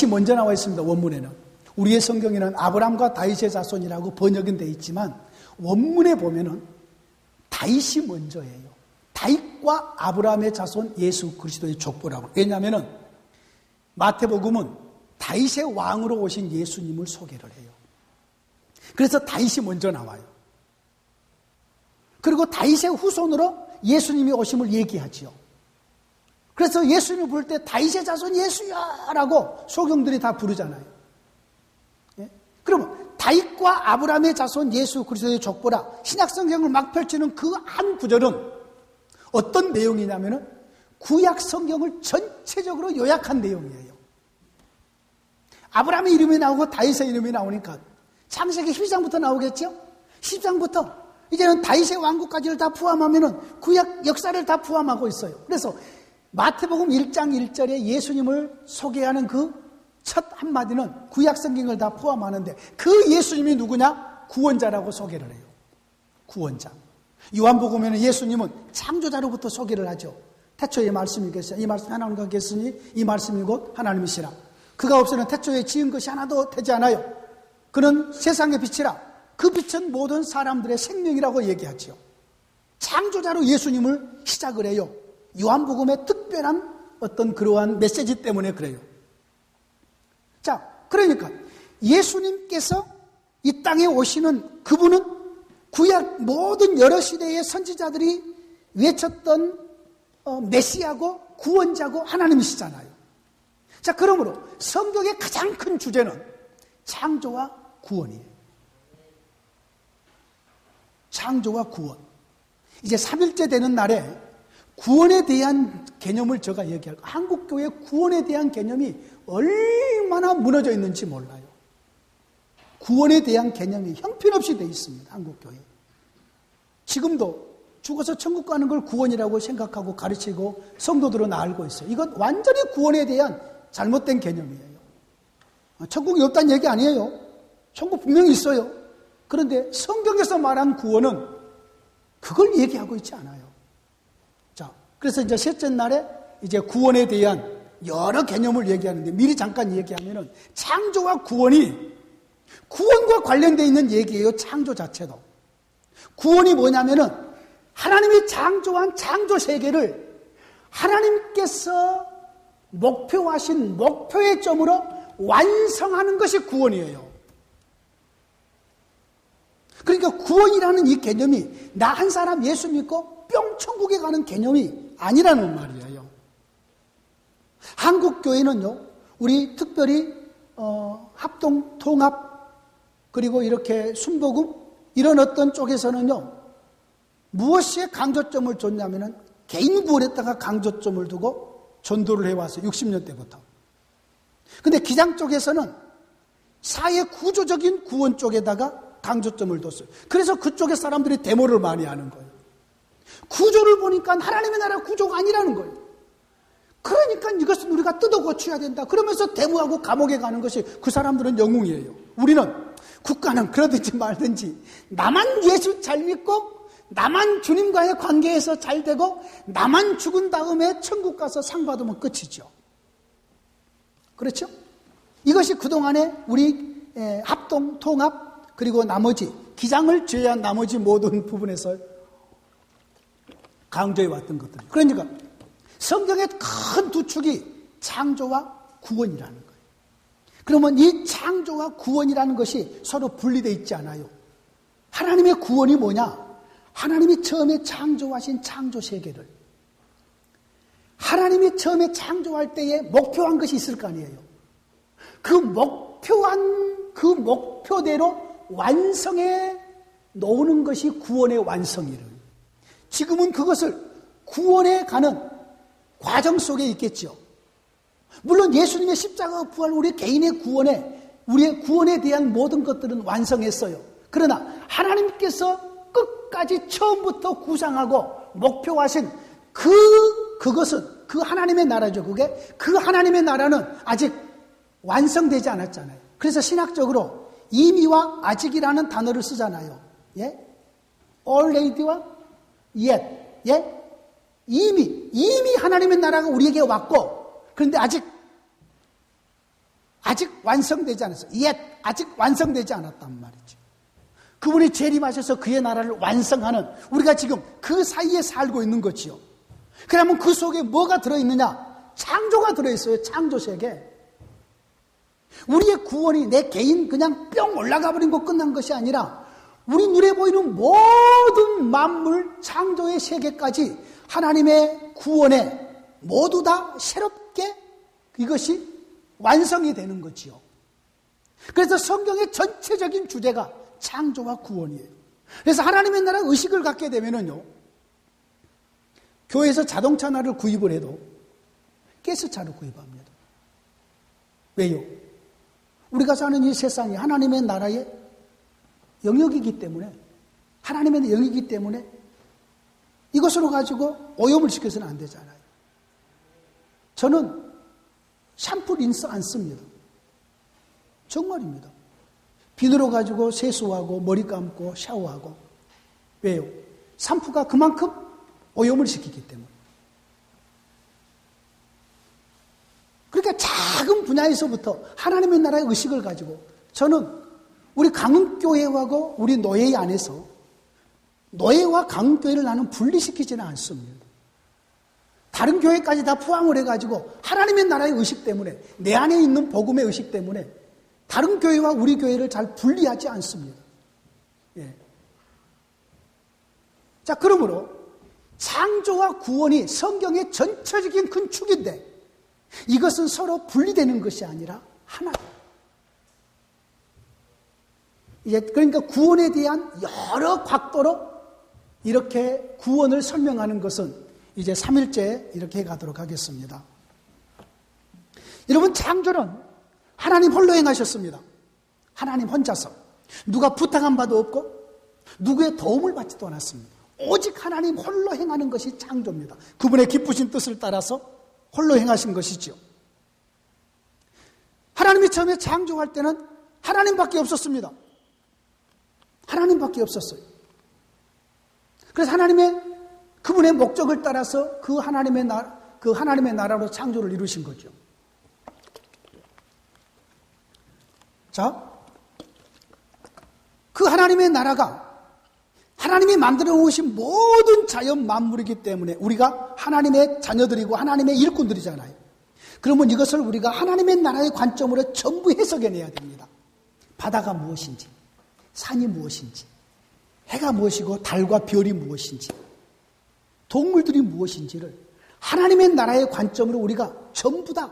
다윗이 먼저 나와 있습니다. 원문에는. 우리의 성경에는 아브라함과 다윗의 자손이라고 번역은 되어 있지만 원문에 보면은 다윗이 먼저예요. 다윗과 아브라함의 자손 예수 그리스도의 족보라고. 왜냐하면은 마태복음은 다윗의 왕으로 오신 예수님을 소개를 해요. 그래서 다윗이 먼저 나와요. 그리고 다윗의 후손으로 예수님이 오심을 얘기하지요. 그래서 예수님을 부를 때 다윗의 자손 예수야 라고 소경들이 다 부르잖아요. 예? 그러면 다윗과 아브라함의 자손 예수 그리스도의 족보라 신약성경을 막 펼치는 그 한 구절은 어떤 내용이냐면은 구약 성경을 전체적으로 요약한 내용이에요. 아브라함의 이름이 나오고 다윗의 이름이 나오니까 창세기 12장부터 나오겠죠? 10장부터 이제는 다윗의 왕국까지를 다 포함하면은 구약 역사를 다 포함하고 있어요. 그래서 마태복음 1장 1절에 예수님을 소개하는 그 첫 한마디는 구약 성경을 다 포함하는데 그 예수님이 누구냐? 구원자라고 소개를 해요. 구원자. 요한복음에는 예수님은 창조자로부터 소개를 하죠. 태초에 말씀이 계시라. 이 말씀이 하나님과 계시니 이 말씀이 곧 하나님이시라. 그가 없이는 태초에 지은 것이 하나도 되지 않아요. 그는 세상의 빛이라. 그 빛은 모든 사람들의 생명이라고 얘기하죠. 창조자로 예수님을 시작을 해요. 요한복음의 특별한 어떤 그러한 메시지 때문에 그래요. 자, 그러니까 예수님께서 이 땅에 오시는 그분은 구약 모든 여러 시대의 선지자들이 외쳤던 메시아고 구원자고 하나님이시잖아요. 자, 그러므로 성경의 가장 큰 주제는 창조와 구원이에요. 창조와 구원. 이제 3일째 되는 날에 구원에 대한 개념을 제가 얘기할 거예요. 한국교회 구원에 대한 개념이 얼마나 무너져 있는지 몰라요. 구원에 대한 개념이 형편없이 되어 있습니다. 한국교회. 지금도 죽어서 천국 가는 걸 구원이라고 생각하고 가르치고 성도들은 알고 있어요. 이건 완전히 구원에 대한 잘못된 개념이에요. 천국이 없다는 얘기 아니에요. 천국 분명히 있어요. 그런데 성경에서 말한 구원은 그걸 얘기하고 있지 않아요. 자, 그래서 이제 셋째 날에 이제 구원에 대한 여러 개념을 얘기하는데 미리 잠깐 얘기하면은 창조와 구원이 구원과 관련되어 있는 얘기예요. 창조 자체도. 구원이 뭐냐면은 하나님이 창조한 창조 세계를 하나님께서 목표하신 목표의 점으로 완성하는 것이 구원이에요. 그러니까 구원이라는 이 개념이 나 한 사람 예수 믿고 뿅 천국에 가는 개념이 아니라는 말이에요. 한국교회는요, 우리 특별히 합동, 통합, 그리고 이렇게 순복음 이런 어떤 쪽에서는요, 무엇에 강조점을 줬냐면은 개인 구원에다가 강조점을 두고 전도를 해왔어요. 60년 대부터. 근데 기장 쪽에서는 사회 구조적인 구원 쪽에다가 강조점을 뒀어요. 그래서 그쪽에 사람들이 데모를 많이 하는 거예요. 구조를 보니까 하나님의 나라 구조가 아니라는 거예요. 그러니까 이것은 우리가 뜯어 고쳐야 된다. 그러면서 데모하고 감옥에 가는 것이 그 사람들은 영웅이에요. 우리는 국가는 그러든지 말든지 나만 예수 잘 믿고 나만 주님과의 관계에서 잘 되고 나만 죽은 다음에 천국 가서 상 받으면 끝이죠. 그렇죠? 이것이 그동안에 우리 합동, 통합 그리고 나머지 기장을 제외한 나머지 모든 부분에서 강조해 왔던 것들. 그러니까 성경의 큰 두 축이 창조와 구원이라는 거예요. 그러면 이 창조와 구원이라는 것이 서로 분리되어 있지 않아요. 하나님의 구원이 뭐냐? 하나님이 처음에 창조하신 창조 세계를 하나님이 처음에 창조할 때에 목표한 것이 있을 거 아니에요. 그 목표한 그 목표대로 완성해 놓는 것이 구원의 완성이래요. 지금은 그것을 구원해 가는 과정 속에 있겠죠. 물론 예수님의 십자가 부활 우리 개인의 구원에 우리의 구원에 대한 모든 것들은 완성했어요. 그러나 하나님께서 끝까지 처음부터 구상하고 목표하신 그것은 그 하나님의 나라죠. 그게 그 하나님의 나라는 아직 완성되지 않았잖아요. 그래서 신학적으로 이미와 아직이라는 단어를 쓰잖아요. 예? already와 yet. 예? 이미 하나님의 나라가 우리에게 왔고, 그런데 아직 아직 완성되지 않았어요. 아직 완성되지 않았단 말이죠. 그분이 재림하셔서 그의 나라를 완성하는, 우리가 지금 그 사이에 살고 있는 거지요. 그러면 그 속에 뭐가 들어있느냐? 창조가 들어있어요. 창조세계. 우리의 구원이 내 개인 그냥 뿅 올라가 버린 거 끝난 것이 아니라 우리 눈에 보이는 모든 만물 창조의 세계까지 하나님의 구원에 모두 다 새롭게 이것이 완성이 되는 거지요. 그래서 성경의 전체적인 주제가 창조와 구원이에요. 그래서 하나님의 나라 의식을 갖게 되면은요, 교회에서 자동차 하나를 구입을 해도 가스차를 구입합니다. 왜요? 우리가 사는 이 세상이 하나님의 나라의 영역이기 때문에, 하나님의 영역이기 때문에 이것으로 가지고 오염을 시켜서는 안 되잖아요. 저는 샴푸, 린스 안 씁니다. 정말입니다. 비누로 가지고 세수하고 머리 감고 샤워하고. 왜요? 샴푸가 그만큼 오염을 시키기 때문에. 그러니까 작은 분야에서부터 하나님의 나라의 의식을 가지고 저는 우리 강흥교회하고 우리 노예 안에서 노예와 강흥교회를 나는 분리시키지는 않습니다. 다른 교회까지 다 포함을 해가지고 하나님의 나라의 의식 때문에, 내 안에 있는 복음의 의식 때문에 다른 교회와 우리 교회를 잘 분리하지 않습니다. 예. 자, 그러므로 창조와 구원이 성경의 전체적인 큰 축인데 이것은 서로 분리되는 것이 아니라 하나. 이제 그러니까 구원에 대한 여러 각도로 이렇게 구원을 설명하는 것은 이제 3일째 이렇게 가도록 하겠습니다. 여러분, 창조는 하나님 홀로 행하셨습니다. 하나님 혼자서. 누가 부탁한 바도 없고 누구의 도움을 받지도 않았습니다. 오직 하나님 홀로 행하는 것이 창조입니다. 그분의 기쁘신 뜻을 따라서 홀로 행하신 것이지요. 하나님이 처음에 창조할 때는 하나님밖에 없었습니다. 하나님밖에 없었어요. 그래서 그분의 목적을 따라서 그 하나님의 나라로 창조를 이루신 거죠. 자, 그 하나님의 나라가 하나님이 만들어 놓으신 모든 자연 만물이기 때문에 우리가 하나님의 자녀들이고 하나님의 일꾼들이잖아요. 그러면 이것을 우리가 하나님의 나라의 관점으로 전부 해석해내야 됩니다. 바다가 무엇인지, 산이 무엇인지, 해가 무엇이고 달과 별이 무엇인지, 동물들이 무엇인지를 하나님의 나라의 관점으로 우리가 전부 다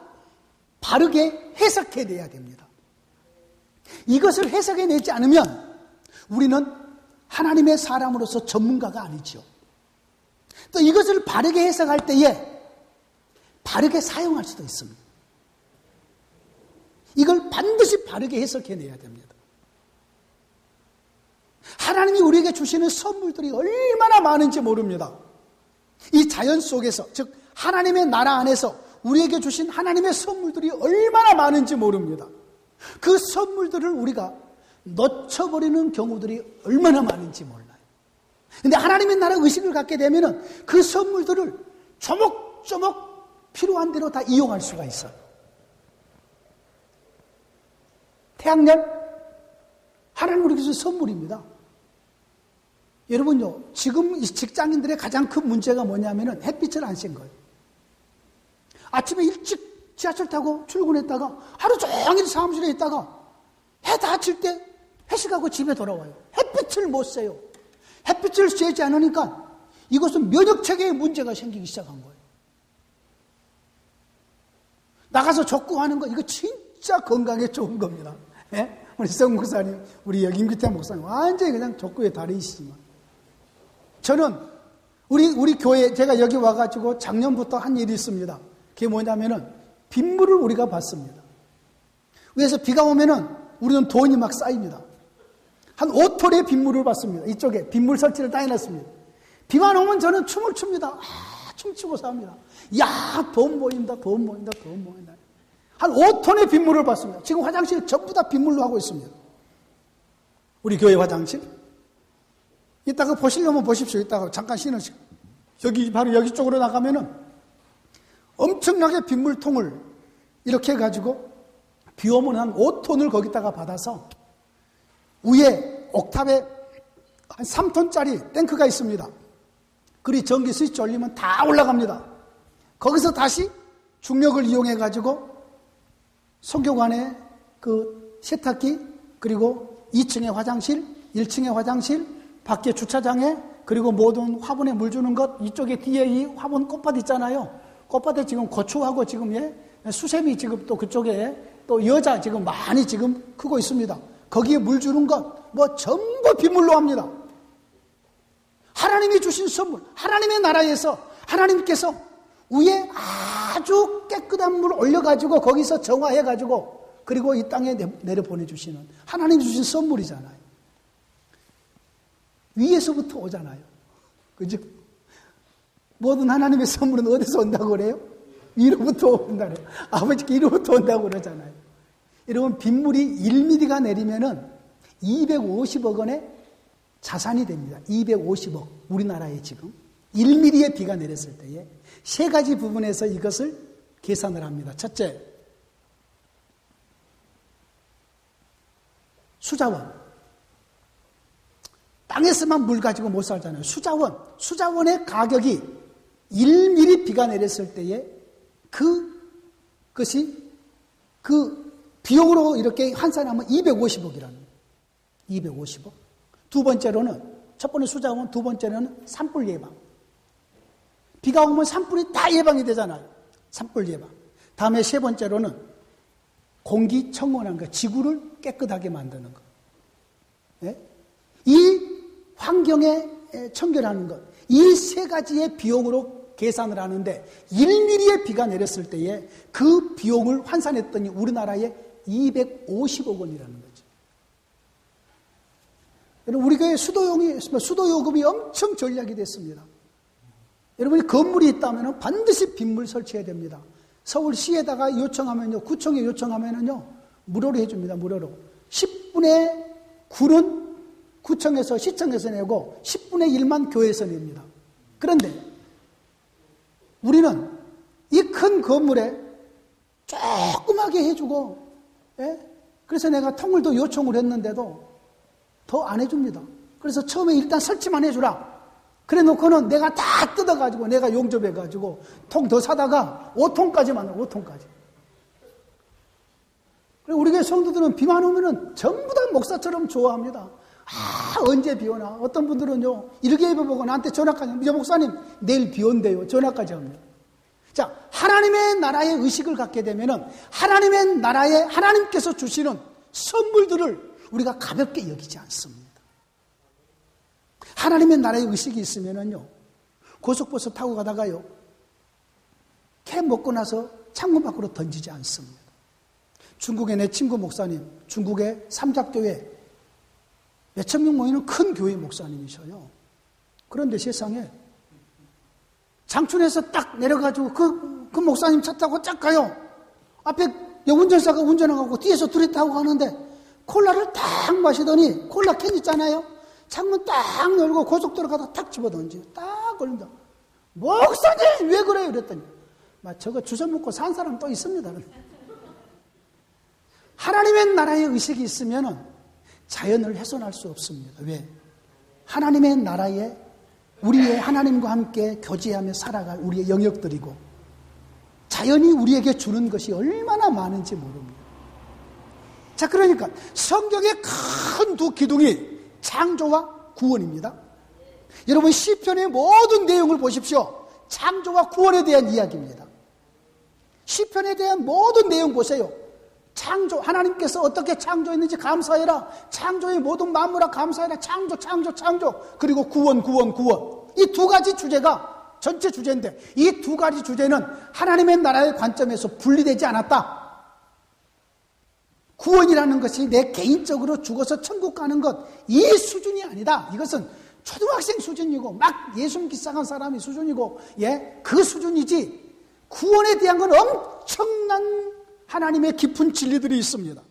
바르게 해석해내야 됩니다. 이것을 해석해내지 않으면 우리는 하나님의 사람으로서 전문가가 아니죠. 또 이것을 바르게 해석할 때에 바르게 사용할 수도 있습니다. 이걸 반드시 바르게 해석해내야 됩니다. 하나님이 우리에게 주시는 선물들이 얼마나 많은지 모릅니다. 이 자연 속에서, 즉 하나님의 나라 안에서 우리에게 주신 하나님의 선물들이 얼마나 많은지 모릅니다. 그 선물들을 우리가 놓쳐버리는 경우들이 얼마나 많은지 몰라요. 그런데 하나님의 나라 의식을 갖게 되면 그 선물들을 조목조목 필요한 대로 다 이용할 수가 있어요. 태양열, 하나님 우리에게 주신 선물입니다. 여러분요, 지금 이 직장인들의 가장 큰 문제가 뭐냐면은 햇빛을 안 쐴 거예요. 아침에 일찍 지하철 타고 출근했다가 하루 종일 사무실에 있다가 해 닫힐 때 회식하고 집에 돌아와요. 햇빛을 못 쐬요. 햇빛을 쐬지 않으니까 이것은 면역체계에 문제가 생기기 시작한 거예요. 나가서 족구하는 거, 이거 진짜 건강에 좋은 겁니다. 예? 우리 성 목사님, 우리 여기 임기태 목사님 완전히 그냥 족구의 달인이시지만 저는 우리 교회, 제가 여기 와가지고 작년부터 한 일이 있습니다. 그게 뭐냐면은 빗물을 우리가 받습니다. 위에서 비가 오면은 우리는 돈이 막 쌓입니다. 한 5톨의 빗물을 받습니다. 이쪽에 빗물 설치를 다 해놨습니다. 비만 오면 저는 춤을 춥니다. 춤추고 삽니다. 야, 돈 모인다, 돈 모인다, 돈 모인다. 한 5톤의 빗물을 받습니다. 지금 화장실 전부 다 빗물로 하고 있습니다. 우리 교회 화장실. 이따가 보시려면 보십시오. 이따가 잠깐 쉬는 시간. 여기, 바로 여기 쪽으로 나가면은 엄청나게 빗물통을 이렇게 해가지고 비 오면 한 5톤을 거기다가 받아서 위에 옥탑에 한 3톤짜리 탱크가 있습니다. 그리고 전기 스위치 올리면 다 올라갑니다. 거기서 다시 중력을 이용해가지고 성교관에 그 세탁기, 그리고 2층에 화장실, 1층에 화장실, 밖에 주차장에, 그리고 모든 화분에 물 주는 것, 이쪽에 뒤에 이 화분 꽃밭 있잖아요. 꽃밭에 지금 고추하고 지금 수세미 지금 또 그쪽에 또 여자 지금 많이 지금 크고 있습니다. 거기에 물 주는 것, 뭐 전부 빗물로 합니다. 하나님이 주신 선물, 하나님의 나라에서 하나님께서 위에 아주 깨끗한 물을 올려가지고 거기서 정화해가지고 그리고 이 땅에 내려보내주시는 하나님이 주신 선물이잖아요. 위에서부터 오잖아요. 그죠? 모든 하나님의 선물은 어디서 온다고 그래요? 위로부터 온다 그래요. 아버지께 위로부터 온다고 그러잖아요. 여러분, 빗물이 1mm가 내리면은 250억 원의 자산이 됩니다. 250억. 우리나라에 지금 1mm의 비가 내렸을 때에 세 가지 부분에서 이것을 계산을 합니다. 첫째, 수자원. 땅에서만 물 가지고 못 살잖아요. 수자원의 가격이 1mm 비가 내렸을 때에 그것이 그 비용으로 이렇게 환산하면 250억이라는 거예요. 250억. 두 번째로는, 첫 번째 수자원, 두 번째로는 산불 예방. 비가 오면 산불이 다 예방이 되잖아요. 산불 예방. 다음에 세 번째로는 공기 청원하는 거, 지구를 깨끗하게 만드는 것. 네? 이 환경에 청결하는 것. 이 세 가지의 비용으로 계산을 하는데 1mm의 비가 내렸을 때에 그 비용을 환산했더니 우리나라에 250억 원이라는 거죠. 여러분, 우리 교회 수도요금이 엄청 전략이 됐습니다. 여러분이 건물이 있다면 반드시 빗물 설치해야 됩니다. 서울시에다가 요청하면요, 구청에 요청하면요, 무료로 해줍니다. 무료로. 10분의 9는 구청에서, 시청에서 내고 10분의 1만 교회에서 냅니다. 그런데 우리는 이 큰 건물에 조그맣게 해주고, 그래서 내가 통을 더 요청을 했는데도 더 안 해줍니다. 그래서 처음에 일단 설치만 해주라. 그래 놓고는 내가 다 뜯어가지고 내가 용접해가지고 통 더 사다가 5통까지 만들어. 5통까지. 그리고 우리 교회 성도들은 비만 오면은 전부 다 목사처럼 좋아합니다. 언제 비 오나. 어떤 분들은요, 일기예보보고 나한테 전화까지 합니다. 목사님, 내일 비 온대요. 전화까지 합니다. 자, 하나님의 나라의 의식을 갖게 되면은 하나님의 나라에 하나님께서 주시는 선물들을 우리가 가볍게 여기지 않습니다. 하나님의 나라의 의식이 있으면은요, 고속버스 타고 가다가요, 캐 먹고 나서 창문 밖으로 던지지 않습니다. 중국의 내 친구 목사님, 중국의 삼작교회 몇천 명 모이는 큰 교회 목사님이셔요. 그런데 세상에 장춘에서 딱 내려가지고 그 목사님 차 타고 쫙 가요. 앞에 운전사가 운전하고 뒤에서 둘이 타고 가는데 콜라를 딱 마시더니 콜라 캔 있잖아요. 창문 딱 열고 고속도로 가다 탁 집어던져요. 딱 걸린다. 목사님 왜 그래요? 이랬더니 저거 주워 먹고 산 사람 또 있습니다. 하나님의 나라의 의식이 있으면 자연을 훼손할 수 없습니다. 왜? 하나님의 나라에 우리의 하나님과 함께 교제하며 살아갈 우리의 영역들이고 자연이 우리에게 주는 것이 얼마나 많은지 모릅니다. 자, 그러니까 성경의 큰 두 기둥이 창조와 구원입니다. 여러분, 시편의 모든 내용을 보십시오. 창조와 구원에 대한 이야기입니다. 시편에 대한 모든 내용 보세요. 창조, 하나님께서 어떻게 창조했는지 감사해라. 창조의 모든 만물아 감사해라. 창조. 그리고 구원. 이 두 가지 주제가 전체 주제인데 이 두 가지 주제는 하나님의 나라의 관점에서 분리되지 않았다. 구원이라는 것이 내 개인적으로 죽어서 천국 가는 것, 이 수준이 아니다. 이것은 초등학생 수준이고 막 예수 믿기 시작한 사람이 수준이고 그 수준이지 구원에 대한 건 엄청난 하나님의 깊은 진리들이 있습니다.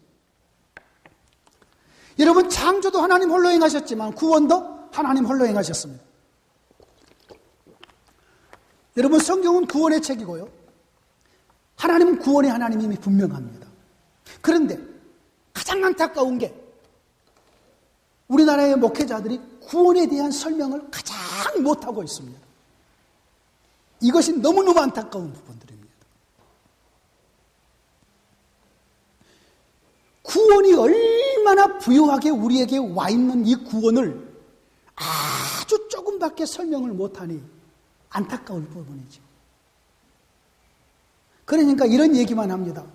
여러분, 창조도 하나님 홀로 행하셨지만 구원도 하나님 홀로 행하셨습니다. 여러분, 성경은 구원의 책이고요. 하나님은 구원의 하나님임이 분명합니다. 그런데 가장 안타까운 게 우리나라의 목회자들이 구원에 대한 설명을 가장 못하고 있습니다. 이것이 너무너무 안타까운 부분들입니다. 구원이 얼마나 부유하게 우리에게 와 있는 이 구원을 아주 조금밖에 설명을 못하니 안타까울 부분이죠. 그러니까 이런 얘기만 합니다.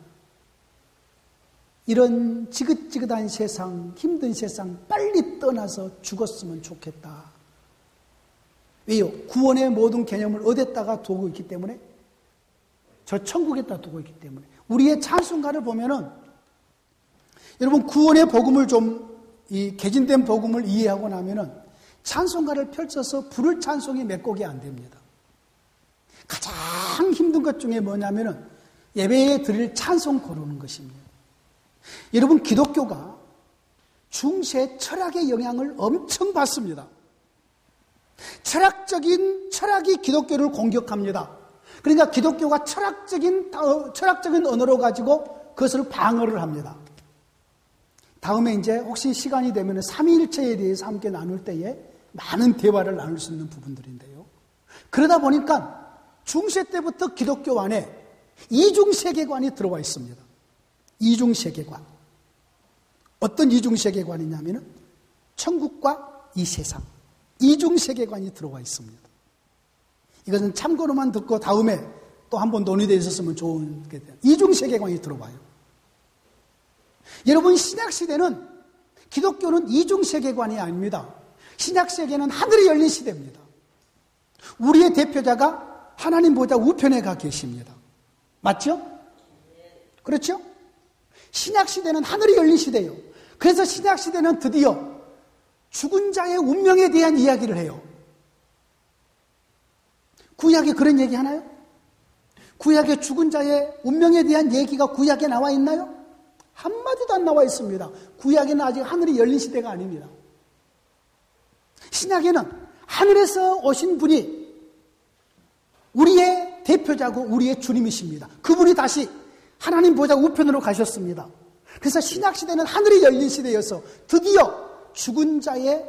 이런 지긋지긋한 세상, 힘든 세상 빨리 떠나서 죽었으면 좋겠다. 왜요? 구원의 모든 개념을 어디다가 두고 있기 때문에, 저 천국에다 두고 있기 때문에. 우리의 찬송가를 보면은 여러분 구원의 복음을 좀 이 개진된 복음을 이해하고 나면은 찬송가를 펼쳐서 부를 찬송이 몇 곡이 안 됩니다. 가장 힘든 것 중에 뭐냐면은 예배에 드릴 찬송 고르는 것입니다. 여러분 기독교가 중세 철학의 영향을 엄청 받습니다. 철학이 기독교를 공격합니다. 그러니까 기독교가 철학적인 언어로 가지고 그것을 방어를 합니다. 다음에 이제 혹시 시간이 되면 삼위일체에 대해서 함께 나눌 때에 많은 대화를 나눌 수 있는 부분들인데요. 그러다 보니까 중세 때부터 기독교 안에 이중세계관이 들어와 있습니다. 이중세계관. 어떤 이중세계관이냐면은 천국과 이 세상. 이중세계관이 들어와 있습니다. 이것은 참고로만 듣고 다음에 또 한번 논의되어 있었으면 좋은 게 돼요. 이중세계관이 들어와요. 여러분 신약시대는 기독교는 이중세계관이 아닙니다. 신약세계는 하늘이 열린 시대입니다. 우리의 대표자가 하나님 보좌 우편에 가 계십니다. 맞죠? 그렇죠? 신약시대는 하늘이 열린 시대예요. 그래서 신약시대는 드디어 죽은 자의 운명에 대한 이야기를 해요. 구약에 그런 얘기 하나요? 구약에 죽은 자의 운명에 대한 얘기가 구약에 나와 있나요? 한마디도 안 나와 있습니다. 구약에는 아직 하늘이 열린 시대가 아닙니다. 신약에는 하늘에서 오신 분이 우리의 대표자고 우리의 주님이십니다. 그분이 다시 하나님 보좌 우편으로 가셨습니다. 그래서 신약시대는 하늘이 열린 시대여서 드디어 죽은 자의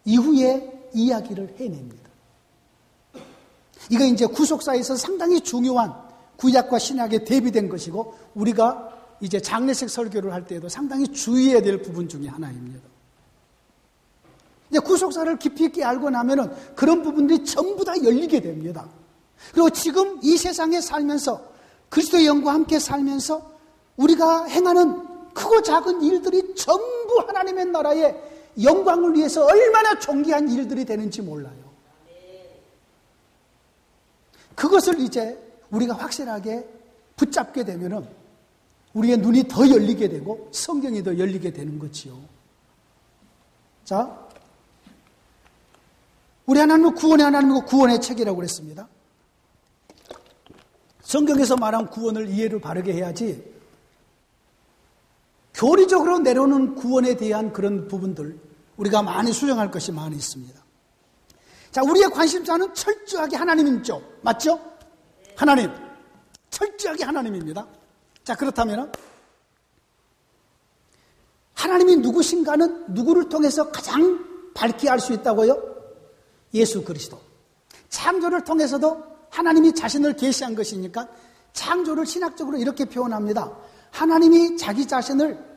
이후의 이야기를 해냅니다. 이거 이제 구속사에서 상당히 중요한 구약과 신약에 대비된 것이고 우리가 이제 장례식 설교를 할 때에도 상당히 주의해야 될 부분 중에 하나입니다. 이제 구속사를 깊이 있게 알고 나면은 그런 부분들이 전부 다 열리게 됩니다. 그리고 지금 이 세상에 살면서 그리스도의 영과 함께 살면서 우리가 행하는 크고 작은 일들이 전부 하나님의 나라의 영광을 위해서 얼마나 존귀한 일들이 되는지 몰라요. 그것을 이제 우리가 확실하게 붙잡게 되면은 우리의 눈이 더 열리게 되고 성경이 더 열리게 되는 거지요. 자, 우리 하나님은 구원의 하나님이고 구원의 책이라고 그랬습니다. 성경에서 말한 구원을 이해를 바르게 해야지 교리적으로 내려오는 구원에 대한 그런 부분들 우리가 많이 수정할 것이 많이 있습니다. 자, 우리의 관심사는 철저하게 하나님이죠. 맞죠? 하나님. 철저하게 하나님입니다. 자, 그렇다면 하나님이 누구신가는 누구를 통해서 가장 밝게 알 수 있다고요? 예수 그리스도. 창조를 통해서도 하나님이 자신을 계시한 것이니까 창조를 신학적으로 이렇게 표현합니다. 하나님이 자기 자신을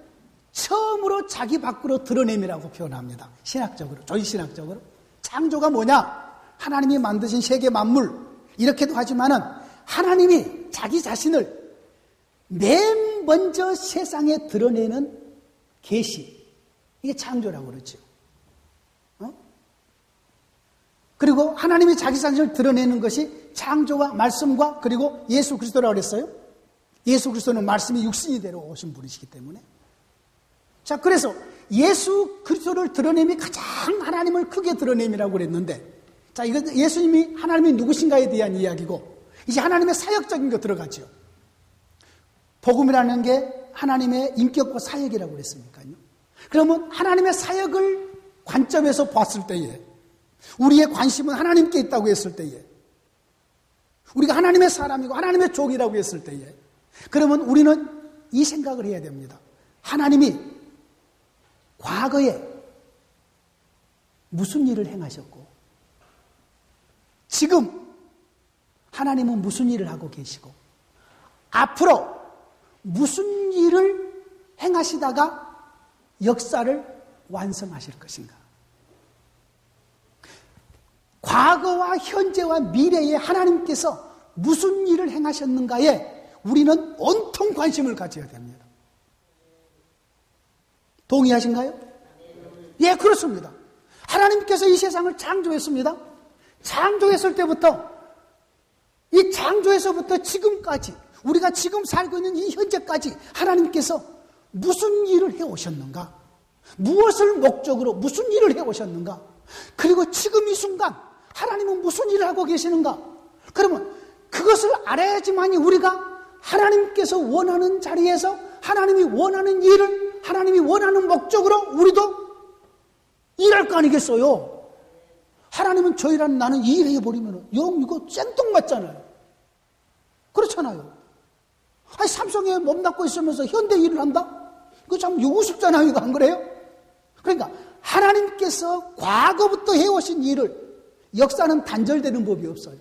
처음으로 자기 밖으로 드러냄이라고 표현합니다. 신학적으로, 조지신학적으로. 창조가 뭐냐? 하나님이 만드신 세계 만물 이렇게도 하지만은 하나님이 자기 자신을 맨 먼저 세상에 드러내는 계시, 이게 창조라고 그러죠. 그리고 하나님이 자기 자신을 드러내는 것이 창조와 말씀과 그리고 예수 그리스도라고 그랬어요. 예수 그리스도는 말씀이 육신이 되어 오신 분이시기 때문에. 자, 그래서 예수 그리스도를 드러냄이 가장 하나님을 크게 드러냄이라고 그랬는데, 자, 이거 예수님이 하나님이 누구신가에 대한 이야기고, 이제 하나님의 사역적인 거 들어가죠. 복음이라는 게 하나님의 인격과 사역이라고 그랬으니까요. 그러면 하나님의 사역을 관점에서 봤을 때에 우리의 관심은 하나님께 있다고 했을 때에 우리가 하나님의 사람이고 하나님의 종이라고 했을 때에 그러면 우리는 이 생각을 해야 됩니다. 하나님이 과거에 무슨 일을 행하셨고 지금 하나님은 무슨 일을 하고 계시고 앞으로 무슨 일을 행하시다가 역사를 완성하실 것인가. 과거와 현재와 미래에 하나님께서 무슨 일을 행하셨는가에 우리는 온통 관심을 가져야 됩니다. 동의하신가요? 예, 그렇습니다. 하나님께서 이 세상을 창조했습니다. 창조했을 때부터 이 창조에서부터 지금까지 우리가 지금 살고 있는 이 현재까지 하나님께서 무슨 일을 해오셨는가? 무엇을 목적으로 무슨 일을 해오셨는가? 그리고 지금 이 순간 하나님은 무슨 일을 하고 계시는가? 그러면 그것을 알아야지만이 우리가 하나님께서 원하는 자리에서 하나님이 원하는 일을 하나님이 원하는 목적으로 우리도 일할 거 아니겠어요? 하나님은 저희라는 나는 일해버리면 이거 생뚱맞잖아요. 그렇잖아요. 아니, 삼성에 몸담고 있으면서 현대 일을 한다? 그거 참 우습잖아요. 이거 안 그래요? 그러니까 하나님께서 과거부터 해오신 일을 역사는 단절되는 법이 없어요.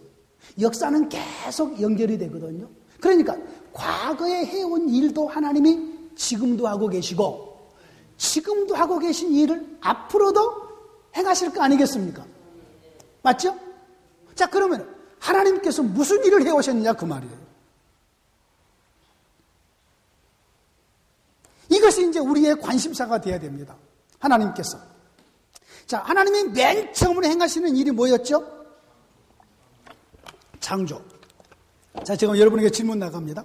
역사는 계속 연결이 되거든요. 그러니까 과거에 해온 일도 하나님이 지금도 하고 계시고 지금도 하고 계신 일을 앞으로도 행하실 거 아니겠습니까? 맞죠? 자, 그러면 하나님께서 무슨 일을 해오셨느냐 그 말이에요. 이것이 이제 우리의 관심사가 되어야 됩니다. 하나님께서. 자, 하나님이 맨 처음으로 행하시는 일이 뭐였죠? 창조. 자, 지금 여러분에게 질문 나갑니다.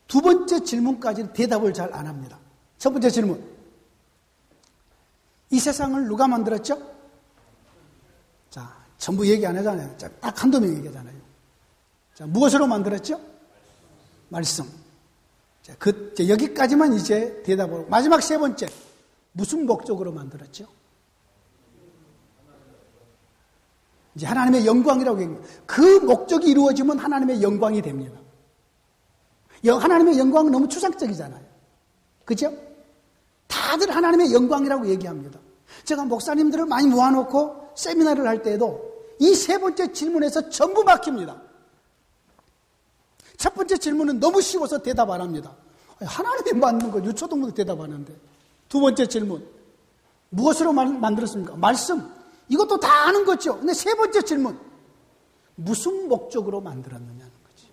두 번째 질문까지는 대답을 잘 안 합니다. 첫 번째 질문. 이 세상을 누가 만들었죠? 자, 전부 얘기 안 하잖아요. 자, 딱 한두 명 얘기하잖아요. 자, 무엇으로 만들었죠? 말씀. 자, 여기까지만 이제 대답을. 마지막 세 번째. 무슨 목적으로 만들었죠? 이제 하나님의 영광이라고 얘기합니다. 그 목적이 이루어지면 하나님의 영광이 됩니다. 하나님의 영광은 너무 추상적이잖아요. 그죠? 다들 하나님의 영광이라고 얘기합니다. 제가 목사님들을 많이 모아놓고 세미나를 할 때에도 이 세 번째 질문에서 전부 막힙니다. 첫 번째 질문은 너무 쉬워서 대답 안 합니다. 하나님이 만든 거 유초동부터 대답 안 하는데. 두 번째 질문. 무엇으로 만들었습니까? 말씀. 이것도 다 아는 거죠. 근데 세 번째 질문. 무슨 목적으로 만들었느냐는 거지.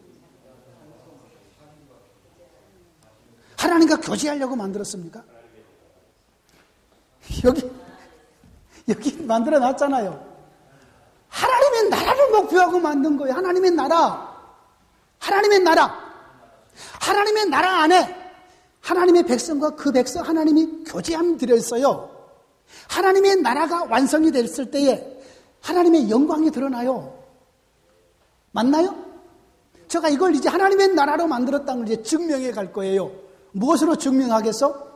하나님과 교제하려고 만들었습니까? 여기 만들어 놨잖아요. 하나님의 나라를 목표하고 만든 거예요. 하나님의 나라. 하나님의 나라. 하나님의 나라 안에 하나님의 백성과 그 백성 하나님이 교제함이 들어있어요. 하나님의 나라가 완성이 됐을 때에 하나님의 영광이 드러나요. 맞나요? 제가 이걸 이제 하나님의 나라로 만들었다는 걸 이제 증명해 갈 거예요. 무엇으로 증명하겠어?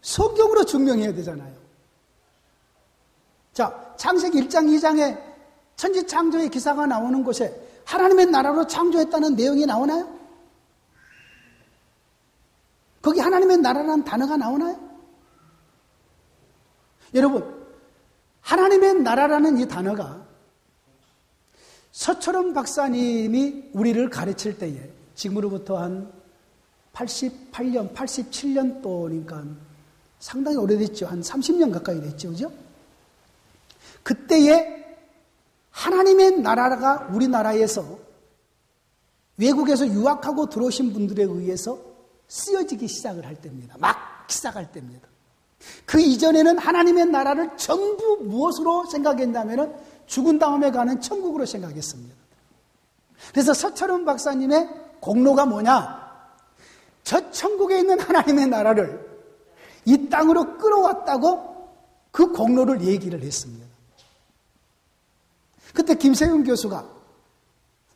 성경으로 증명해야 되잖아요. 자, 창세기 1장 2장에 천지 창조의 기사가 나오는 곳에 하나님의 나라로 창조했다는 내용이 나오나요? 거기 하나님의 나라라는 단어가 나오나요? 여러분, 하나님의 나라라는 이 단어가 서철원 박사님이 우리를 가르칠 때에 지금으로부터 한 88년, 87년도니까 상당히 오래됐죠. 한 30년 가까이 됐죠. 그죠? 그때에 하나님의 나라가 우리나라에서 외국에서 유학하고 들어오신 분들에 의해서 쓰여지기 시작을 할 때입니다. 막 시작할 때입니다. 그 이전에는 하나님의 나라를 전부 무엇으로 생각했냐면 죽은 다음에 가는 천국으로 생각했습니다. 그래서 서철원 박사님의 공로가 뭐냐? 저 천국에 있는 하나님의 나라를 이 땅으로 끌어왔다고 그 공로를 얘기를 했습니다. 그때 김세윤 교수가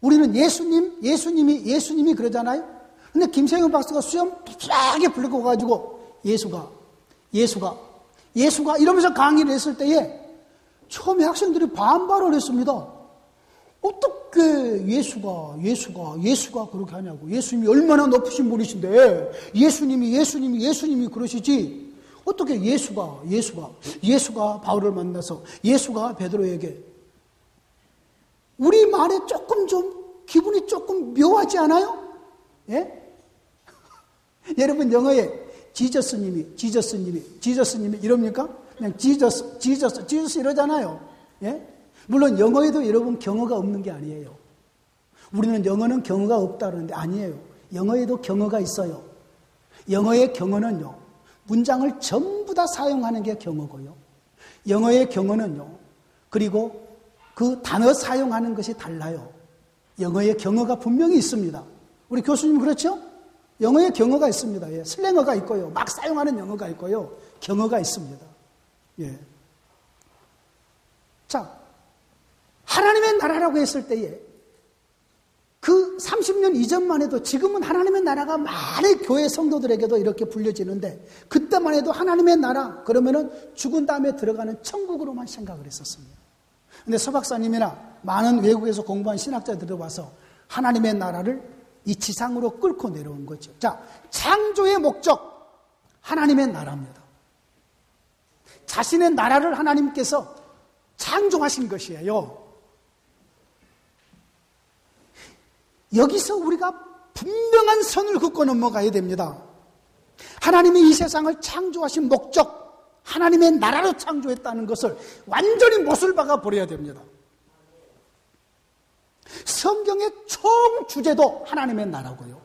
우리는 예수님이 그러잖아요. 근데 김세윤 박사가 수염 쫙하게 불고 가지고 예수가 이러면서 강의를 했을 때에 처음에 학생들이 반발을 했습니다. 어떻게 예수가 그렇게 하냐고. 예수님이 얼마나 높으신 분이신데 예수님이 그러시지. 어떻게 예수가 바울을 만나서 예수가 베드로에게 우리 말에 기분이 조금 묘하지 않아요? 예? 여러분 영어에 지저스님이 이럽니까? 그냥 지저스 이러잖아요. 예? 물론 영어에도 여러분 경어가 없는 게 아니에요. 우리는 영어는 경어가 없다 그러는데 아니에요. 영어에도 경어가 있어요. 영어의 경어는요, 문장을 전부 다 사용하는 게 경어고요. 영어의 경어는요, 그리고 그 단어 사용하는 것이 달라요. 영어의 경어가 분명히 있습니다. 우리 교수님 그렇죠? 영어의 경어가 있습니다. 예, 슬랭어가 있고요. 막 사용하는 영어가 있고요. 경어가 있습니다. 예. 자, 하나님의 나라라고 했을 때에 그 30년 이전만 해도 지금은 하나님의 나라가 많은 교회 성도들에게도 이렇게 불려지는데 그때만 해도 하나님의 나라 그러면은 죽은 다음에 들어가는 천국으로만 생각을 했었습니다. 근데 서 박사님이나 많은 외국에서 공부한 신학자들이 와서 하나님의 나라를 이 지상으로 끌고 내려온 거죠. 자, 창조의 목적 하나님의 나라입니다. 자신의 나라를 하나님께서 창조하신 것이에요. 여기서 우리가 분명한 선을 긋고 넘어가야 됩니다. 하나님이 이 세상을 창조하신 목적, 하나님의 나라로 창조했다는 것을 완전히 못을 박아 버려야 됩니다. 성경의 총 주제도 하나님의 나라고요.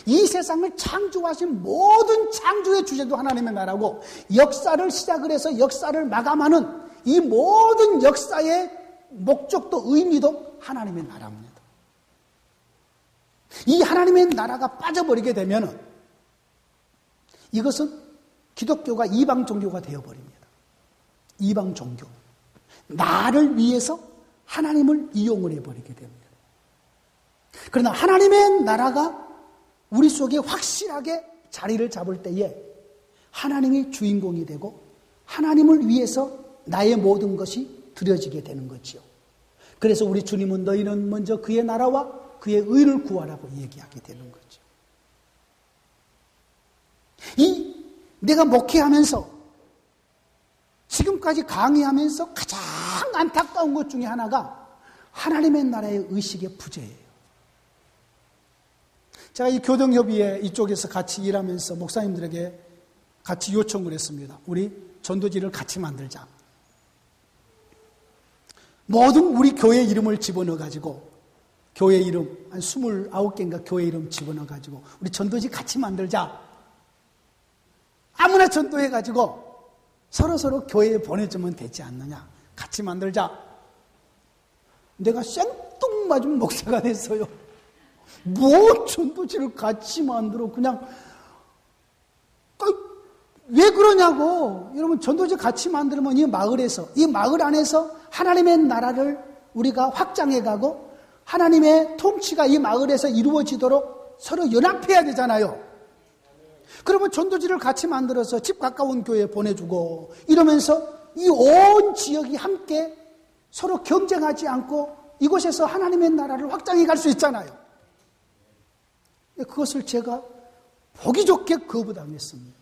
이 세상을 창조하신 모든 창조의 주제도 하나님의 나라고, 역사를 시작을 해서 역사를 마감하는 이 모든 역사의 목적도 의미도 하나님의 나라입니다. 이 하나님의 나라가 빠져버리게 되면 이것은 기독교가 이방 종교가 되어버립니다. 이방 종교. 나를 위해서 하나님을 이용을 해버리게 됩니다. 그러나 하나님의 나라가 우리 속에 확실하게 자리를 잡을 때에 하나님이 주인공이 되고 하나님을 위해서 나의 모든 것이 드려지게 되는 거지요. 그래서 우리 주님은 너희는 먼저 그의 나라와 그의 의를 구하라고 얘기하게 되는 거죠. 내가 목회하면서 지금까지 강의하면서 가장 안타까운 것 중에 하나가 하나님의 나라의 의식의 부재예요. 제가 이 교동협의회 이쪽에서 같이 일하면서 목사님들에게 같이 요청을 했습니다. 우리 전도지를 같이 만들자. 모든 우리 교회 이름을 집어넣어가지고 교회 이름 한 29개인가 교회 이름 집어넣어가지고 우리 전도지 같이 만들자. 아무나 전도해가지고 서로 교회에 보내주면 되지 않느냐. 같이 만들자. 내가 생뚱맞은 목사가 됐어요. 뭐 전도지를 같이 만들어. 그냥 왜 그러냐고. 여러분, 전도지 같이 만들면 이 마을 안에서 하나님의 나라를 우리가 확장해가고 하나님의 통치가 이 마을에서 이루어지도록 서로 연합해야 되잖아요. 그러면 전도지를 같이 만들어서 집 가까운 교회에 보내주고 이러면서 이 온 지역이 함께 서로 경쟁하지 않고 이곳에서 하나님의 나라를 확장해 갈 수 있잖아요. 그것을 제가 보기 좋게 거부당했습니다.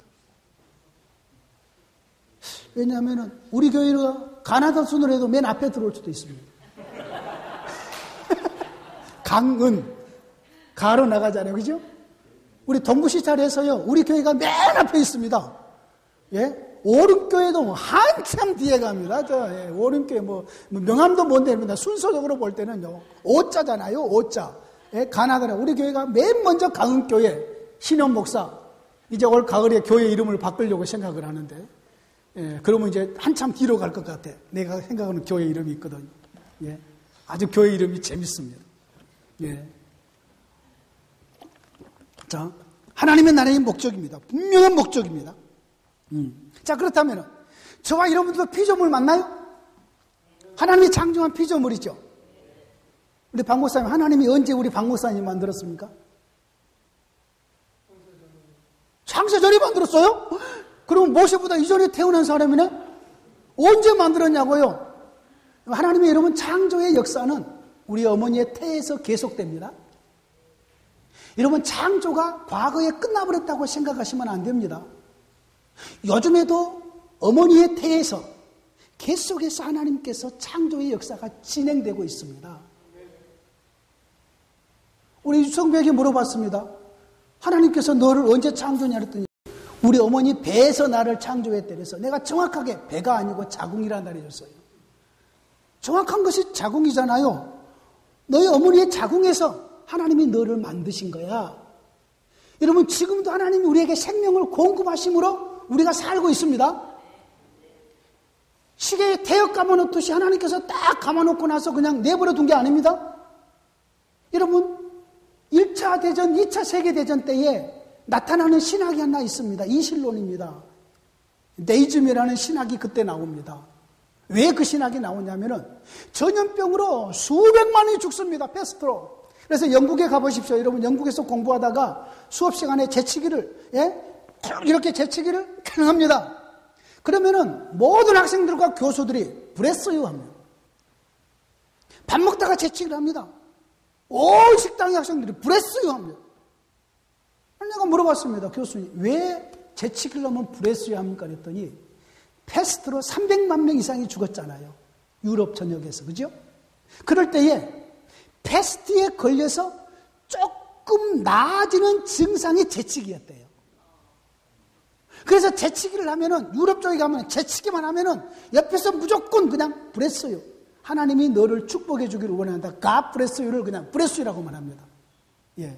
왜냐하면 우리 교회가 가나다 순으로 해도 맨 앞에 들어올 수도 있습니다. 강은 가로 나가잖아요. 그죠? 우리 동부시찰에서요, 우리 교회가 맨 앞에 있습니다. 예? 오름교회도 한참 뒤에 갑니다. 오름교회 명함도 못 내립니다. 순서적으로 볼 때는요, 오자잖아요. 오자. 예? 가나다라. 우리 교회가 맨 먼저 강은교회, 신현 목사. 이제 올 가을에 교회 이름을 바꾸려고 생각을 하는데, 예, 그러면 이제 한참 뒤로 갈 것 같아. 내가 생각하는 교회 이름이 있거든요. 예. 아주 교회 이름이 재밌습니다. 예. 자, 하나님의 나라의 목적입니다. 분명한 목적입니다. 자, 그렇다면 저와 여러분들도 피조물 맞나요? 하나님이 창조한 피조물이죠. 우리 박 목사님, 하나님이 언제 우리 박 목사님 만들었습니까? 창세전에 만들었어요? 그럼 모세보다 이전에 태어난 사람이네? 언제 만들었냐고요? 하나님의 여러분, 창조의 역사는 우리 어머니의 태에서 계속됩니다. 여러분, 창조가 과거에 끝나버렸다고 생각하시면 안 됩니다. 요즘에도 어머니의 태에서 계속해서 하나님께서 창조의 역사가 진행되고 있습니다. 우리 유성배에게 물어봤습니다. 하나님께서 너를 언제 창조냐 그랬더니 우리 어머니 배에서 나를 창조했대. 그래서 내가 정확하게 배가 아니고 자궁이라는 말을 해줬어요. 정확한 것이 자궁이잖아요. 너희 어머니의 자궁에서 하나님이 너를 만드신 거야. 여러분, 지금도 하나님이 우리에게 생명을 공급하심으로 우리가 살고 있습니다. 시계에 태엽 감아놓듯이 하나님께서 딱 감아놓고 나서 그냥 내버려 둔 게 아닙니다. 여러분, 1차 대전, 2차 세계대전 때에 나타나는 신학이 하나 있습니다. 이실론입니다. 네이즘이라는 신학이 그때 나옵니다. 왜 그 신학이 나오냐면은 전염병으로 수백만이 죽습니다. 페스트로. 그래서 영국에 가보십시오. 여러분, 영국에서 공부하다가 수업 시간에 재치기를, 이렇게 재치기를 가능합니다. 그러면은 모든 학생들과 교수들이 브레스유 합니다. 밥 먹다가 재치기를 합니다. 온 식당의 학생들이 브레스유 합니다. 내가 물어봤습니다. 교수님, 왜 재치기를 하면 브레스유 합니까? 그랬더니 패스트로 300만 명 이상이 죽었잖아요. 유럽 전역에서. 그죠? 그럴 때에 패스트에 걸려서 조금 나아지는 증상이 재치기였대요. 그래서 재치기를 하면은, 유럽 쪽에 가면 재치기만 하면은 옆에서 무조건 그냥 브레스유. 하나님이 너를 축복해 주기를 원한다. 가 브레스유를 그냥 브레스유라고만 합니다. 예.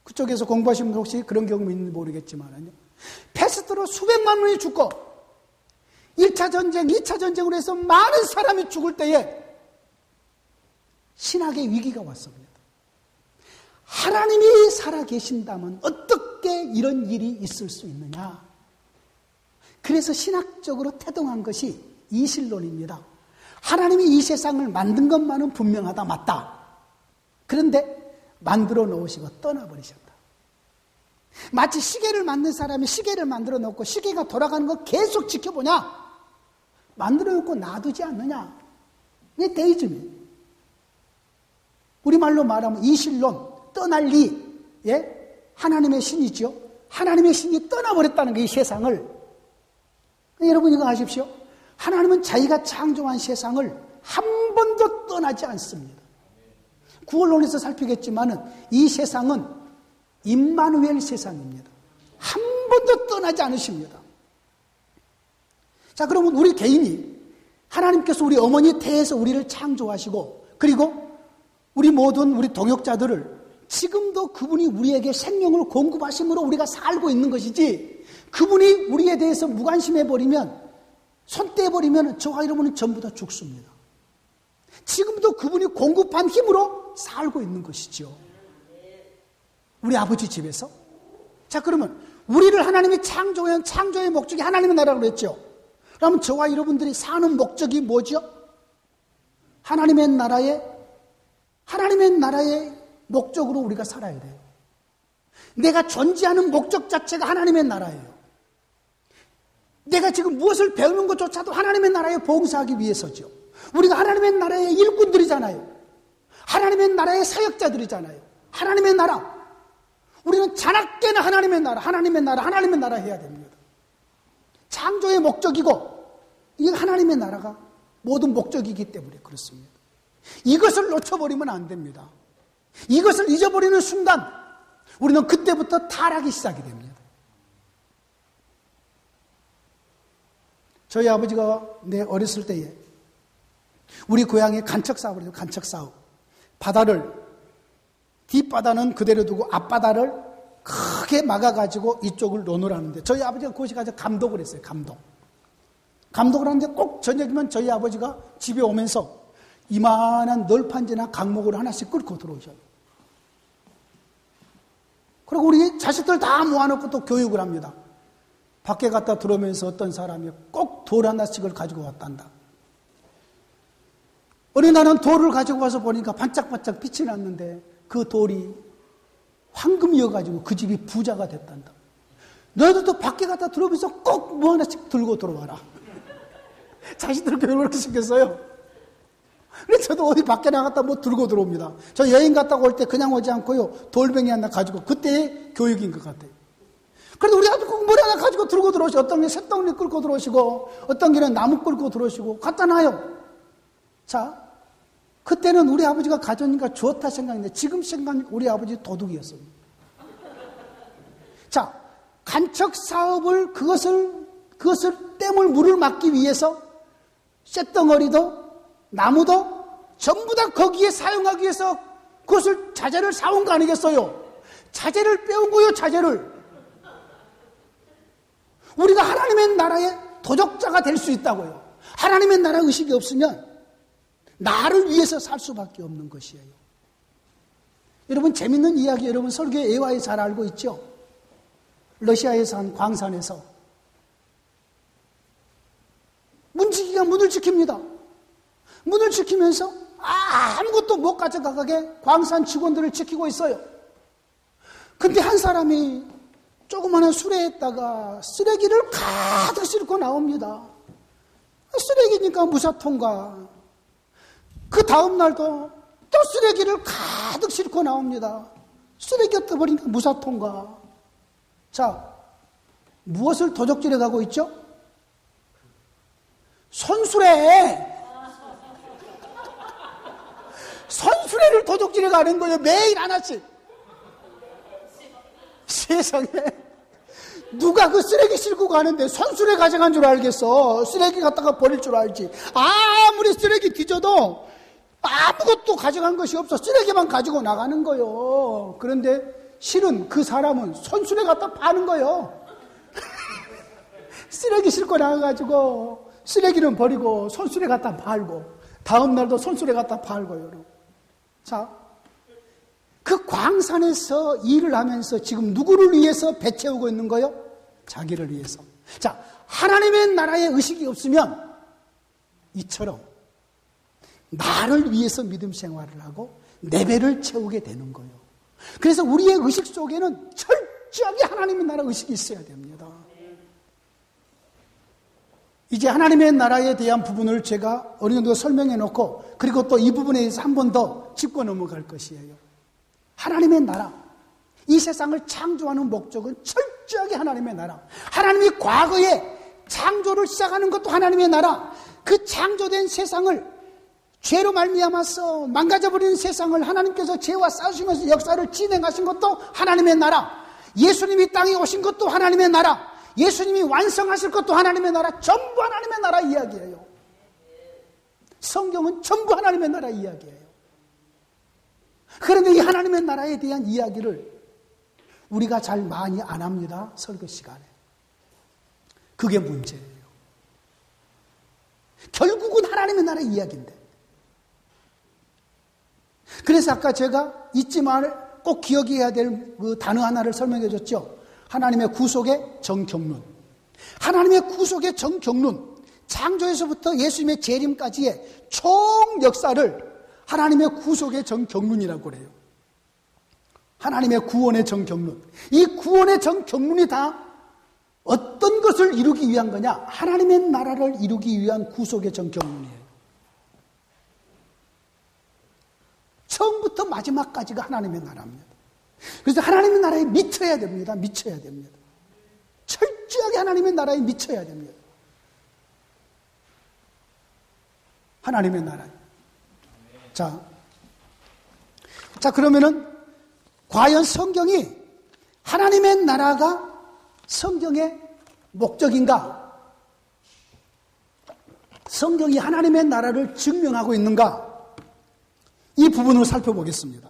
그쪽에서 공부하신 분 혹시 그런 경험이 있는지 모르겠지만요. 패스트로 수백만 명이 죽고 1차 전쟁, 2차 전쟁으로 해서 많은 사람이 죽을 때에 신학의 위기가 왔습니다. 하나님이 살아계신다면 어떻게 이런 일이 있을 수 있느냐? 그래서 신학적으로 태동한 것이 이실론입니다. 하나님이 이 세상을 만든 것만은 분명하다, 맞다. 그런데 만들어 놓으시고 떠나버리셨다. 마치 시계를 만든 사람이 시계를 만들어 놓고 시계가 돌아가는 거 계속 지켜보냐? 만들어 놓고 놔두지 않느냐? 이게 데이즘이에요. 우리말로 말하면 이실론, 떠날리, 하나님의 신이죠. 하나님의 신이 떠나버렸다는 게 이 세상을. 여러분 이거 아십시오. 하나님은 자기가 창조한 세상을 한 번도 떠나지 않습니다. 구원론에서 살피겠지만은 이 세상은 임마누엘 세상입니다. 한 번도 떠나지 않으십니다. 자, 그러면 우리 개인이 하나님께서 우리 어머니 태에서 우리를 창조하시고 그리고 우리 모든 우리 동역자들을 지금도 그분이 우리에게 생명을 공급하심으로 우리가 살고 있는 것이지 그분이 우리에 대해서 무관심해버리면 손 떼버리면 저와 여러분은 전부 다 죽습니다. 지금도 그분이 공급한 힘으로 살고 있는 것이죠. 우리 아버지 집에서. 자, 그러면 우리를 하나님이 창조한 창조의 목적이 하나님의 나라라고 그랬죠. 그러면 저와 여러분들이 사는 목적이 뭐죠? 하나님의 나라의 목적으로 우리가 살아야 돼요. 내가 존재하는 목적 자체가 하나님의 나라예요. 내가 지금 무엇을 배우는 것조차도 하나님의 나라에 봉사하기 위해서죠. 우리가 하나님의 나라의 일꾼들이잖아요. 하나님의 나라의 사역자들이잖아요. 하나님의 나라. 우리는 자나깨나 하나님의 나라 해야 됩니다. 창조의 목적이고 이게 하나님의 나라가 모든 목적이기 때문에 그렇습니다. 이것을 놓쳐버리면 안 됩니다. 이것을 잊어버리는 순간 우리는 그때부터 타락이 시작이 됩니다. 저희 아버지가 내 어렸을 때에 우리 고향에 간척사업을 해요. 간척사업. 바다를 뒷바다는 그대로 두고 앞바다를 크게 막아가지고 이쪽을 논으라는데 저희 아버지가 그것이 가서 감독을 했어요. 감독을 하는데 꼭 저녁이면 저희 아버지가 집에 오면서 이만한 널판지나 강목을 하나씩 끌고 들어오셔요. 그리고 우리 자식들 다 모아놓고 또 교육을 합니다. 밖에 갔다 들어오면서 어떤 사람이 꼭 돌 하나씩을 가지고 왔단다. 어느 날은 돌을 가지고 와서 보니까 반짝반짝 빛이 났는데 그 돌이 황금이어가지고 그 집이 부자가 됐단다. 너희들도 밖에 갔다 들어오면서 꼭 뭐 하나씩 들고 들어와라. 자식들 교육을 그렇게 시켰어요. 그래서 저도 어디 밖에 나갔다 뭐 들고 들어옵니다. 저 여행 갔다 올 때 그냥 오지 않고요. 돌멩이 하나 가지고, 그때의 교육인 것 같아요. 그래도 우리 아들 꼭 머리 하나 가지고 들고 들어오시고, 어떤 게 쇳덩이 끌고 들어오시고, 어떤 게는 나무 끌고 들어오시고, 갖다 놔요. 자, 그때는 우리 아버지가 가져오니까 좋다 생각했는데, 지금 생각하니까 우리 아버지 도둑이었습니다. 자, 간척 사업을, 그것을 댐을 물을 막기 위해서, 쇳덩어리도, 나무도, 전부 다 거기에 사용하기 위해서 그것을 자재를 사온 거 아니겠어요? 자재를 빼온 거예요, 자재를. 우리가 하나님의 나라의 도적자가 될 수 있다고요. 하나님의 나라 의식이 없으면 나를 위해서 살 수밖에 없는 것이에요. 여러분, 재밌는 이야기, 여러분 설교의 애화에 잘 알고 있죠? 러시아에서 한 광산에서 문지기가 문을 지킵니다. 문을 지키면서 아무것도 못 가져가게 광산 직원들을 지키고 있어요. 근데 한 사람이 조그마한 수레에다가 쓰레기를 가득 싣고 나옵니다. 쓰레기니까 무사통과. 그 다음 날도 또 쓰레기를 가득 싣고 나옵니다. 쓰레기가 떠버리니까 무사통과. 자, 무엇을 도적질해 가고 있죠? 손수레! 손수레를 도적질해 가는 거예요. 매일 하나씩. 세상에. 누가 그 쓰레기 싣고 가는데 손수레 가져간 줄 알겠어. 쓰레기 갖다가 버릴 줄 알지. 아무리 쓰레기 뒤져도 아무것도 가져간 것이 없어. 쓰레기만 가지고 나가는 거예요. 그런데 실은 그 사람은 손수레 갖다 파는 거예요. 쓰레기 싣고 나가가지고 쓰레기는 버리고 손수레 갖다 팔고, 다음 날도 손수레 갖다 팔고요. 여러분. 자, 그 광산에서 일을 하면서 지금 누구를 위해서 배 채우고 있는 거요? 자기를 위해서. 자, 하나님의 나라의 의식이 없으면 이처럼 나를 위해서 믿음 생활을 하고 내 배를 채우게 되는 거예요. 그래서 우리의 의식 속에는 철저하게 하나님의 나라 의식이 있어야 됩니다. 이제 하나님의 나라에 대한 부분을 제가 어느 정도 설명해 놓고, 그리고 또 이 부분에 대해서 한 번 더 짚고 넘어갈 것이에요. 하나님의 나라, 이 세상을 창조하는 목적은 철저하게 하나님의 나라. 하나님이 과거에 창조를 시작하는 것도 하나님의 나라. 그 창조된 세상을, 죄로 말미암아서 망가져버리는 세상을 하나님께서 죄와 싸우시면서 역사를 진행하신 것도 하나님의 나라. 예수님이 땅에 오신 것도 하나님의 나라. 예수님이 완성하실 것도 하나님의 나라. 전부 하나님의 나라 이야기예요. 성경은 전부 하나님의 나라 이야기예요. 그런데 이 하나님의 나라에 대한 이야기를 우리가 잘 많이 안 합니다. 설교 시간에. 그게 문제예요. 결국은 하나님의 나라 이야기인데. 그래서 아까 제가 잊지 말 꼭 기억해야 될 그 단어 하나를 설명해 줬죠. 하나님의 구속의 정경륜. 하나님의 구속의 정경륜. 창조에서부터 예수님의 재림까지의 총 역사를 하나님의 구속의 정경륜이라고 그래요. 하나님의 구원의 정경륜. 이 구원의 정경륜이 다 어떤 것을 이루기 위한 거냐? 하나님의 나라를 이루기 위한 구속의 정경륜이에요. 처음부터 마지막까지가 하나님의 나라입니다. 그래서 하나님의 나라에 미쳐야 됩니다. 미쳐야 됩니다. 철저하게 하나님의 나라에 미쳐야 됩니다. 하나님의 나라. 자, 그러면은 과연 성경이 하나님의 나라가 성경의 목적인가? 성경이 하나님의 나라를 증명하고 있는가? 이 부분을 살펴보겠습니다.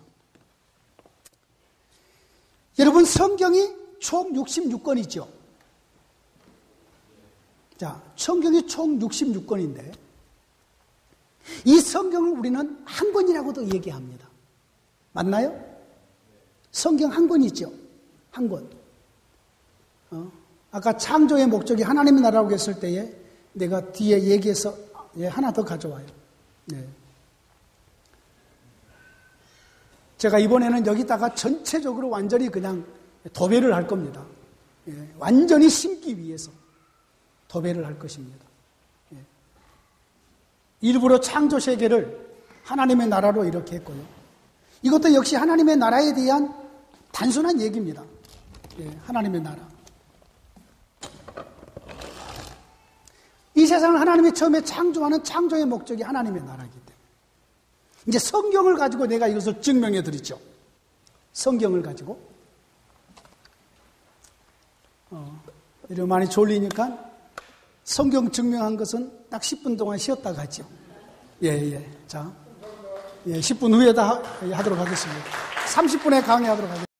여러분, 성경이 총 66권이죠. 자, 성경이 총 66권인데 이 성경을 우리는 한 권이라고도 얘기합니다. 맞나요? 성경 한 권이죠. 한 권. 아까 창조의 목적이 하나님의 나라라고 했을 때에 내가 뒤에 얘기해서 하나 더 가져와요. 네. 제가 이번에는 여기다가 전체적으로 완전히 그냥 도배를 할 겁니다. 완전히 심기 위해서 도배를 할 것입니다. 일부러 창조 세계를 하나님의 나라로 이렇게 했고요. 이것도 역시 하나님의 나라에 대한 단순한 얘기입니다. 예, 하나님의 나라. 이 세상을 하나님이 처음에 창조하는 창조의 목적이 하나님의 나라이기 때문에 이제 성경을 가지고 내가 이것을 증명해 드리죠. 성경을 가지고 이렇게 많이 졸리니까 성경 증명한 것은 딱 10분 동안 쉬었다 가죠. 예. 자, 10분 후에 다 하도록 하겠습니다. 30분에 강의하도록 하겠습니다.